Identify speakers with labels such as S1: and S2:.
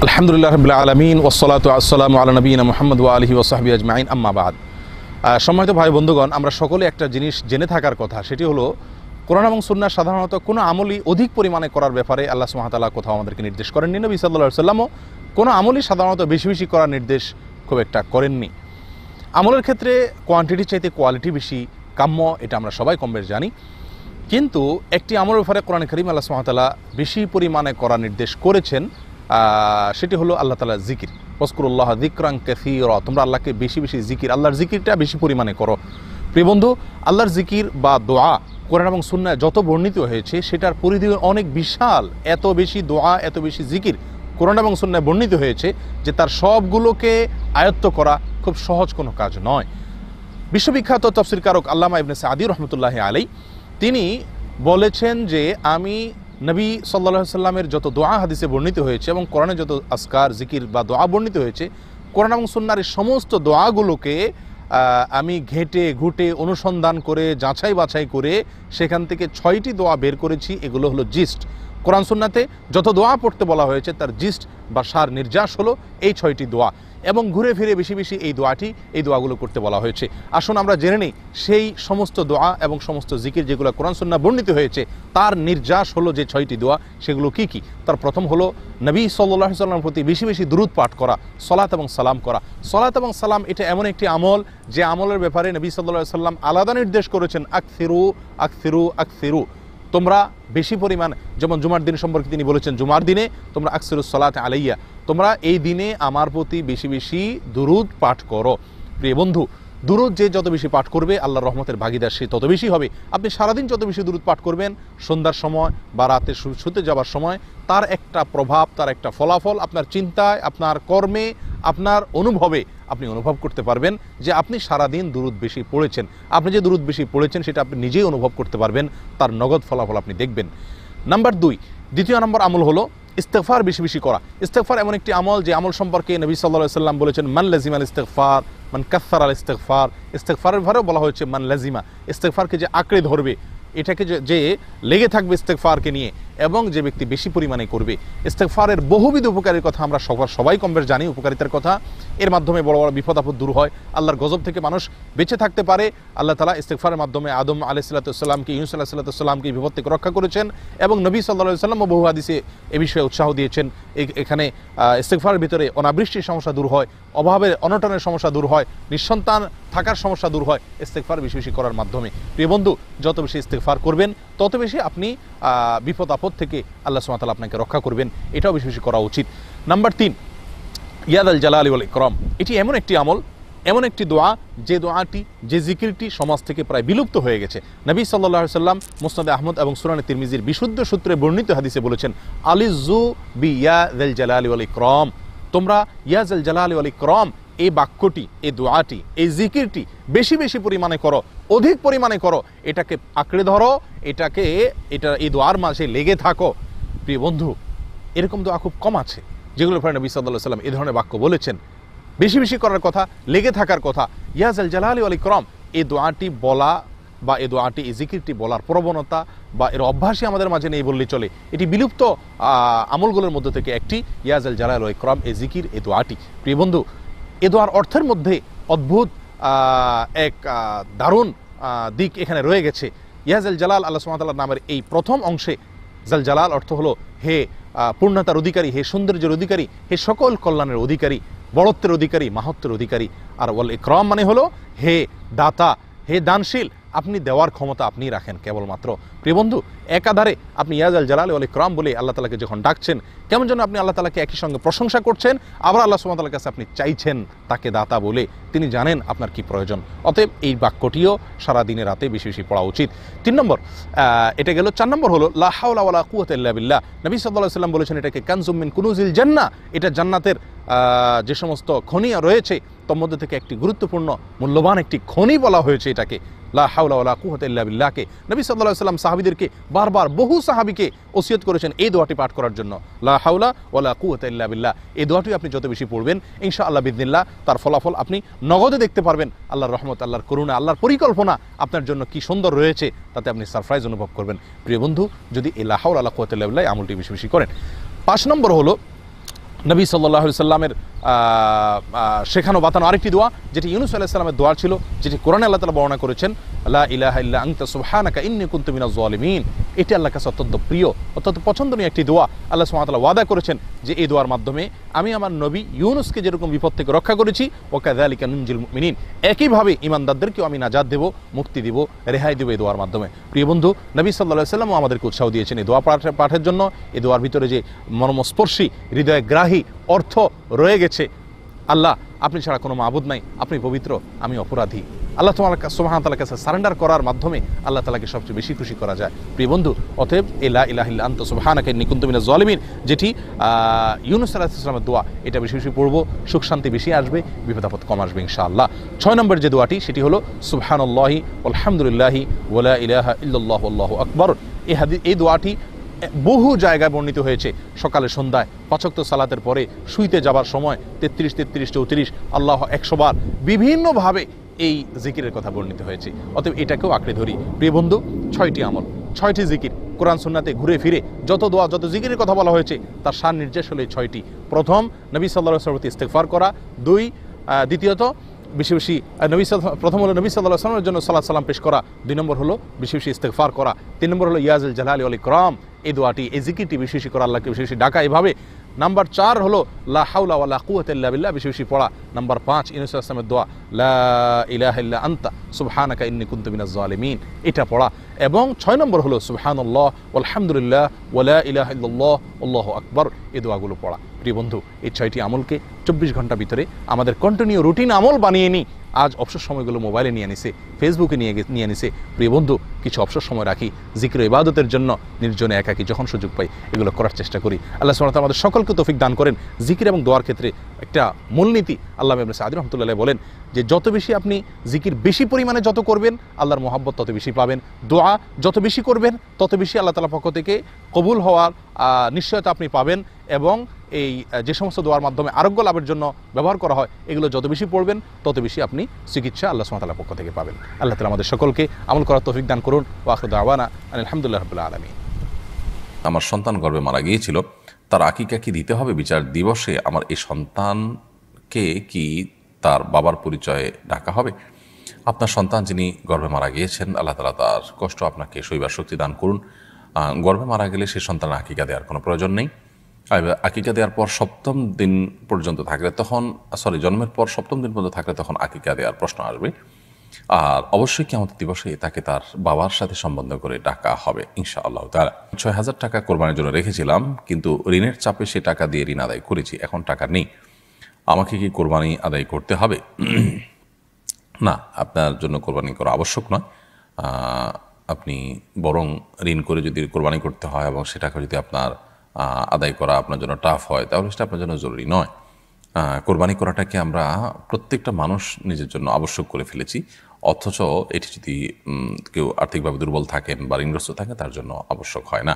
S1: আলহামদুলিল্লাহ রাব্বিল আলামিন ওয়াসসালাতু ওয়াসসালামু আলা নবিয়িনা মুহাম্মদ ওয়া আলিহি ওয়া সাহবিহি আজমাইন আম্মা বাদ। সম্মানিত ভাই বন্ধুগণ, আমরা সকলে একটা জিনিস জেনে থাকার কথা, সেটি হলো কোরআন এবং সুন্নাহ সাধারণত কোনো আমলই অধিক পরিমাণে করার ব্যাপারে আল্লাহ সুবহানাহু ওয়া তাআলা কোথাও আমাদেরকে নির্দেশ করেননি। নবী সাল্লাল্লাহু আলাইহি ওয়াসাল্লামও কোনো আমলই সাধারণত বেশি বেশি করার নির্দেশ খুব একটা করেননি। আমলের ক্ষেত্রে কোয়ান্টিটি চাইতে কোয়ালিটি বেশি কাম্য, এটা আমরা সবাই কম বেশ জানি। কিন্তু একটি আমলের ব্যাপারে কোরআন কারীম আল্লাহ সুবহানাহু ওয়া তাআলা বেশি পরিমাণে করার নির্দেশ করেছেন, সেটি হলো আল্লাহ তাআলার জিকির। ওয়াজকুরুল্লাহ যিকরান কাসীরা, তোমরা আল্লাহকে বেশি বেশি জিকির, আল্লাহর জিকিরটা বেশি পরিমাণে করো। প্রিয় বন্ধু, আল্লাহর জিকির বা দোয়া কোরআন এবং সুন্নাহ যত বর্ণিত হয়েছে সেটার পরিধি অনেক বিশাল। এত বেশি দোয়া, এত বেশি জিকির কোরআন এবং সুন্নাহ বর্ণিত হয়েছে যে তার সবগুলোকে আয়ত্ত করা খুব সহজ কোনো কাজ নয়। বিশ্ববিখ্যাত তাফসীরকারক আল্লামা ইবনে সাঈদী রাহমাতুল্লাহি আলাইহি তিনি বলেছেন যে আমি নবী সাল্লাল্লাহু আলাইহি সাল্লামের যত দোয়া হাদিসে বর্ণিত হয়েছে এবং কোরআনে যত আজকার জিকির বা দোয়া বর্ণিত হয়েছে, কোরআন এবং সুন্নাহর সমস্ত দোয়াগুলোকে আমি ঘেটে ঘুটে অনুসন্ধান করে যাচাই বাছাই করে সেখান থেকে 6টি দোয়া বের করেছি। এগুলো হলো জিস্ট। কোরআন সুন্নাতে যত দোয়া পড়তে বলা হয়েছে তার জিস্ট বা সার নির্যাস হলো এই 6টি দোয়া, এবং ঘুরে ফিরে বেশি বেশি এই দোয়াগুলো করতে বলা হয়েছে। আসুন আমরা জেনে নিই সেই সমস্ত দোয়া এবং সমস্ত জিকির যেগুলো কোরআন সুন্নাহ বর্ণিত হয়েছে তার নির্যাস হলো যে 6টি দোয়া, সেগুলো কি কি। তার প্রথম হলো নবী সাল্লাল্লাহু আলাইহি ওয়াসাল্লামের প্রতি বেশি বেশি দুরূদ পাঠ করা, সালাত এবং সালাম করা। সালাত এবং সালাম এটা এমন একটি আমল যে আমলের ব্যাপারে নবী সাল্লাল্লাহু আলাইহি ওয়াসাল্লাম আলাদা নির্দেশ করেছেন, আকসিরু আকসিরু আকসিরু, তোমরা বেশি পরিমাণ, যেমন জুমার দিন সম্পর্কে তিনি বলেছেন জুমার দিনে তোমরা আকসিরুস সালাত আলাইয়া, তোমরা এই দিনে আমার প্রতি বেশি বেশি দুরূদ পাঠ করো। প্রিয় বন্ধু, দুরূদ যে যত বেশি পাঠ করবে আল্লাহর রহমতের ভাগীদার সে তত বেশি হবে। আপনি সারাদিন যত বেশি দুরূদ পাঠ করবেন, সন্ধ্যার সময় বা রাতে শুতে যাবার সময় তার একটা প্রভাব, তার একটা ফলাফল আপনার চিন্তায়, আপনার কর্মে, আপনার অনুভবে আপনি অনুভব করতে পারবেন যে আপনি সারাদিন দুরূদ বেশি পড়েছেন। আপনি যে দুরূদ বেশি পড়েছেন সেটা আপনি নিজেই অনুভব করতে পারবেন, তার নগদ ফলাফল আপনি দেখবেন। নাম্বার 2, দ্বিতীয় নম্বর আমল হলো ইস্তেগফার বেশি বেশি করা। ইস্তেগফার এমন একটি আমল যে আমল সম্পর্কে নবী সাল্লাল্লাহু আলাইহি ওয়াসাল্লাম বলেছেন মান লাজিমাল ইস্তেগফার মান কাসসারাল ইস্তেগফার। ইস্তেগফারের ভারেও বলা হয়েছে মান লাজিমা, ইস্তেগফারকে যে আঁকড়ে ধরবে, এটাকে যে লেগে থাকবে ইস্তেগফারকে নিয়ে, এবং যে ব্যক্তি বেশি পরিমাণে করবে। ইস্তেগফারের বহুবিধ উপকারের কথা আমরা সবাই কম বেশ জানি, উপকারিতার কথা। এর মাধ্যমে বড় বড় বিপদ আপদ দূর হয়, আল্লাহর গজব থেকে মানুষ বেঁচে থাকতে পারে। আল্লাহ তাআলা ইস্তেগফারের মাধ্যমে আদম আলাইহিস সালাতুসসালামকে, ইউনূস আলাইহিস সালাতুসসালামকে বিপদ থেকে রক্ষা করেছেন, এবং নবী সাল্লাল্লাহু আলাইহি ওয়াসাল্লাম বহু হাদিসে এ বিষয়ে উৎসাহ দিয়েছেন। এখানে ইস্তেগফারের ভিতরে অনাবৃষ্টির সমস্যা দূর হয়, অভাবের অনটনের সমস্যা দূর হয়, নিঃসন্তান থাকার সমস্যা দূর হয় ইস্তেগফার বেশি বেশি করার মাধ্যমে। প্রিয় বন্ধু, যত বেশি ইস্তেগফার করবেন তত বেশি আপনি বিপদ আপদ থেকে আল্লাহ সুবহানাহু ওয়া তাআলা আপনাকে রক্ষা করবেন, এটাও বেশি বেশি করা উচিত। নাম্বার 3, ইয়াদাল জালালি ওয়াল ইকরাম। এটি এমন একটি আমল, এমন একটি দোয়া যে দোয়াটি, যে জিকিরটি সমাজ থেকে প্রায় বিলুপ্ত হয়ে গেছে। নবী সাল্লাল্লাহু আলাইহি ওয়াসাল্লাম মুসনাদে আহমদ এবং সুনানে তিরমিজির বিশুদ্ধ সূত্রে বর্ণিত হাদিসে বলেছেন আলিজু বি ইয়াদাল জালালি ওয়াল ইকরাম, তোমরা ইয়াদাল জালালি ওয়াল ইকরাম এই বাক্যটি, এই দোয়াটি, এই জিকিরটি বেশি বেশি পরিমাণে করো, অধিক পরিমাণে করো, এটাকে আঁকড়ে ধরো, এটা এই দোয়ার মাঝে লেগে থাকো। প্রিয় বন্ধু, এরকম দোয়া খুব কম আছে যেগুলোর পরে নবী সাল্লাল্লাহু আলাইহি ওয়াসাল্লাম এই ধরনের বাক্য বলেছেন। বেশি বেশি করার কথা, লেগে থাকার কথা। ইয়াজাল জালালি ওয়াল ইকরাম, এই দোয়াটি বলা বা এই দোয়াটি, এই জিকিরটি বলার প্রবণতা বা এর অভ্যাসই আমাদের মাঝে নেই বললেই চলে। এটি বিলুপ্ত আমলগুলোর মধ্যে থেকে একটি, ইয়াজাল জালালি ওয়াল ইকরাম, এই জিকির, এই দোয়াটি। প্রিয় বন্ধু, এ দোয়ার অর্থের মধ্যে অদ্ভুত এক দারুণ দিক এখানে রয়ে গেছে। ইয়াজাল জালাল, আল্লাহ সুবহানাহু ওয়া তাআলার নামের এই প্রথম অংশে জাল জালাল অর্থ হলো হে পূর্ণতার অধিকারী, হে সৌন্দর্যের অধিকারী, হে সকল কল্যাণের অধিকারী, বড়ত্বের অধিকারী, মাহাত্ম্যের অধিকারী। আর ওয়াল ইকরাম মানে হলো হে দাতা, হে দানশীল, আপনি দেওয়ার ক্ষমতা আপনি রাখেন কেবলমাত্র। প্রিয় বন্ধু, একাধারে আপনি ইয়াজাল জালালি ওয়াল ইকরাম বলে আল্লাহ তাআলাকে যখন ডাকছেন, কেমন যেন আপনি আল্লাহ তাআলাকে একই সঙ্গে প্রশংসা করছেন, আবার আল্লাহ সুবহানাহু ওয়া তাআলার কাছে আপনি চাইছেন তাকে দাতা বলে। তিনি জানেন আপনার কি প্রয়োজন। অতএব এই বাক্যটিও সারা দিনে রাতে বেশি বেশি পড়া উচিত। 3 নম্বর, এটা গেল। 4 নম্বর হলো লা হাওলা ওয়ালা কুওয়াতা ইল্লা বিল্লাহ। নবী সাল্লাল্লাহু আলাইহি ওয়াসাল্লাম বলেছেন এটাকে কানজুম মিন কুনুজিল জান্নাহ, এটা জান্নাতের যে সমস্ত খনি রয়েছে তার মধ্যে থেকে একটি গুরুত্বপূর্ণ মূল্যবান একটি খনি বলা হয়েছে এটাকে। লা হাওলা ওয়ালা কুওয়াতা ইল্লা বিল্লাহকে নবী সাল্লাল্লাহু আলাইহি ওয়াসাল্লাম সাহাবীদেরকে বারবার, বহু সাহাবীকে ওসিয়ত করেছেন এই দোয়াটি পাঠ করার জন্য, লা হাওলা ওয়ালা কুওয়াতা ইল্লা বিল্লাহ। এই দোয়াটি আপনি যত বেশি পড়বেন ইনশাআল্লাহ বিইذনিল্লাহ তার ফলাফল আপনি নগদে দেখতে পারবেন। আল্লাহর রহমত, আল্লাহর করুণা, আল্লাহর পরিকল্পনা আপনার জন্য কি সুন্দর রয়েছে তাতে আপনি সারপ্রাইজ অনুভব করবেন। প্রিয় বন্ধু, যদি এই লা হাওলা ওয়ালা কুওয়াতা ইল্লা বিল্লাহ আমলটি বেশি বেশি করেন। 5 নম্বর হলো নবী সাল্লাল্লাহু আলাইহি সাল্লামের শেখানো বাতানো আরেকটি দোয়া, যেটি ইউনূস আলাইহিস সালামের দোয়া ছিল, যেটি কোরআনে আল্লাহ তাআলা বর্ণনা করেছেন, লা ইলাহা ইল্লা আনতা সুবহানাকা ইন্নী কুনতু মিনাজ জালিমিন। এটি আল্লাহর কাছে অত্যন্ত প্রিয়, অত্যন্ত পছন্দনীয় একটি দোয়া। আল্লাহ সুবহানাহু ওয়া তাআলা ওয়াদা করেছেন যে এই দোয়ার মাধ্যমে আমি আমার নবী ইউনূসকে যেরকম বিপদ থেকে রক্ষা করেছি, ওয়া কাযালিকা নুনজিল মুমিনিন, একইভাবে ঈমানদারদেরকেও আমি নাজাত দেব, মুক্তি দেব, রেহাই দেব এই দোয়ার মাধ্যমে। প্রিয় বন্ধু, নবী সাল্লাল্লাহু আলাইহি সাল্লামও আমাদেরকে উৎসাহ দিয়েছেন এই দোয়া পাঠের জন্য। এই দোয়ার ভিতরে যে মর্মস্পর্শী, হৃদয়গ্রাহী অর্থ রয়ে গেছে, আল্লাহ আপনি ছাড়া কোনো মাবুদ নাই, আপনি পবিত্র, আমি অপরাধী। আল্লাহ তোমার সুবহানাহু ওয়া তাআলার কাছে সারেন্ডার করার মাধ্যমে আল্লাহ তাআলাকে সবচেয়ে বেশি খুশি করা যায়। প্রিয় বন্ধু, অতএব এই লা ইলাহা ইল্লা আনতা সুবহানাকা ইন্নী কুনতু মিনাজ জালিমিন, যেটি ইউনূস আলাইহিস সালামের দোয়া, এটা বেশি বেশি পড়ব, সুখ শান্তি বেশি আসবে, বিপদ আপদ কম আসবে ইনশাআল্লাহ। 6 নম্বর যে দোয়াটি, সেটি হলো সুবহানাল্লাহি ওয়ালহামদুলিল্লাহি ওয়া লা ইলাহা ইল্লাল্লাহু আল্লাহু আকবার। এই দোয়াটি বহু জায়গায় বর্ণিত হয়েছে। সকালে সন্ধ্যায় 5 ওয়াক্ত সালাতের পরে শুইতে যাবার সময় 33, 33, 34 আল্লাহ 100 বার বিভিন্নভাবে এই জিকিরের কথা বর্ণিত হয়েছে। অতএব এটাকেও আঁকড়ে ধরি। প্রিয় বন্ধু, 6টি আমল, 6টি জিকির, কোরআন সুন্নাতে ঘুরে ফিরে যত দোয়া, যত জিকিরের কথা বলা হয়েছে, তার সার নির্দেশ হলো 6টি। প্রথম, নবী সাল্লাল্লাহু আলাইহি ওয়াসাল্লামের ইস্তেগফার করা। দ্বিতীয়ত, বেশি বেশি প্রথম হলো নবী সাল্লাল্লাহু আলাইহি ওয়াসাল্লামের জন্য সালাত সালাম পেশ করা। 2 নম্বর হলো বেশি বেশি ইস্তেগফার করা। 3 নম্বর হলো ইয়াজুল জালালি ওয়াল ইকরাম, এই দোয়াটি, এই জিকিরটি বেশি বেশি করা, আল্লাহকে বেশি বেশি ডাকা এভাবে। নাম্বার 4 হলো লা হাওলা ওয়ালা কুওয়াতা ইল্লা বিল্লাহ, বেশি বেশি পড়া। নাম্বার 5 ইউনূস আলাইহিস সালামের দোয়া, লা ইলাহা ইল্লা আনতা সুবহানাকা ইন্নী কুনতু মিনাজ জালিমিন, এটা পড়া। এবং 6 নম্বর হলো সুবহানাল্লাহ ওয়ালহামদুলিল্লাহ ওয়া লা ইলাহা ইল্লাল্লাহ আল্লাহু আকবার, এই দোয়াগুলো পড়া। প্রিয় বন্ধু, এই 6টি আমলকে 24 ঘন্টার ভিতরে আমাদের কন্টিনিউ রুটিন আমল বানিয়ে নিই। আজ অবসর সময়গুলো মোবাইলে নিয়ে নিছে, ফেসবুকে নিয়ে নিছে। প্রিয় বন্ধু, কিছু অবসর সময় রাখি জিকির ইবাদতের জন্য, নির্জনে একাকী যখন সুযোগ পাই এগুলো করার চেষ্টা করি। আল্লাহ সুবহানাহু ওয়া তাআলা আমাদের সকলকে তৌফিক দান করেন। জিকির এবং দোয়ার ক্ষেত্রে একটা মূলনীতি আল্লামা ইবনে সাঈদী রাহমাতুল্লাহ বলেন যে যত বেশি আপনি জিকির বেশি পরিমাণে যত করবেন, আল্লাহর মহব্বত তত বেশি পাবেন। দোয়া যত বেশি করবেন, তত বেশি আল্লাহ তাআলার পক্ষ থেকে কবুল হওয়ার নিশ্চয়তা আপনি পাবেন। এবং এই যে সমস্ত দোয়ার মাধ্যমে আরোগ্য লাভের জন্য ব্যবহার করা হয়, এগুলো যত বেশি পড়বেন, তত বেশি আপনি চিকিৎসা আল্লাহ সুবহানাহু ওয়া তাআলার পক্ষ থেকে পাবেন। আল্লাহ তাআলা আমাদের সকলকে আমল করার তৌফিক দান করুন। ওয়া আখিরু দাওয়ানা আলহামদুলিল্লাহি রাব্বিল আলামিন।
S2: আমার সন্তান গর্ভে মারা গিয়েছিল, তার আকিকা কি দিতে হবে? বিচার দিবসে আমার এই সন্তানকে কি তার বাবার পরিচয়ে ডাকা হবে? আপনার সন্তান যিনি গর্ভে মারা গিয়েছেন, আল্লাহ তাআলা তার কষ্ট আপনাকে সইবার শক্তি দান করুন। গর্ভে মারা গেলে সে সন্তান আকিকা দেওয়ার কোনো প্রয়োজন নেই। আকিকা দেওয়ার পর 7ম দিন পর্যন্ত থাকলে জন্মের পর 7ম দিন পর্যন্ত থাকলে তখন আকিকা দেওয়ার প্রশ্ন আসবে। আর অবশ্যই কিয়ামত দিবসে তাকে তার বাবার সাথে সম্বন্ধ করে ডাকা হবে ইনশাআল্লাহ তাআলা। 6,000 টাকা কোরবানির জন্য রেখেছিলাম, কিন্তু ঋণের চাপে সে টাকা দিয়ে ঋণ আদায় করেছি, এখন টাকা নেই, আমাকে কি কোরবানি আদায় করতে হবে? না, আপনার জন্য কোরবানি করা আবশ্যক নয়। আপনি বরং ঋণ করে যদি কোরবানি করতে হয় এবং সেটাকে যদি আপনার আদায় করা আপনার জন্য টাফ হয়, তাহলে সেটা আপনার জন্য জরুরি নয়। কোরবানি করাটাকে আমরা প্রত্যেকটা মানুষ নিজের জন্য আবশ্যক করে ফেলেছি, অথচ এটি যদি কেউ আর্থিকভাবে দুর্বল থাকেন বা ঋণগ্রস্ত থাকেন, তার জন্য আবশ্যক হয় না।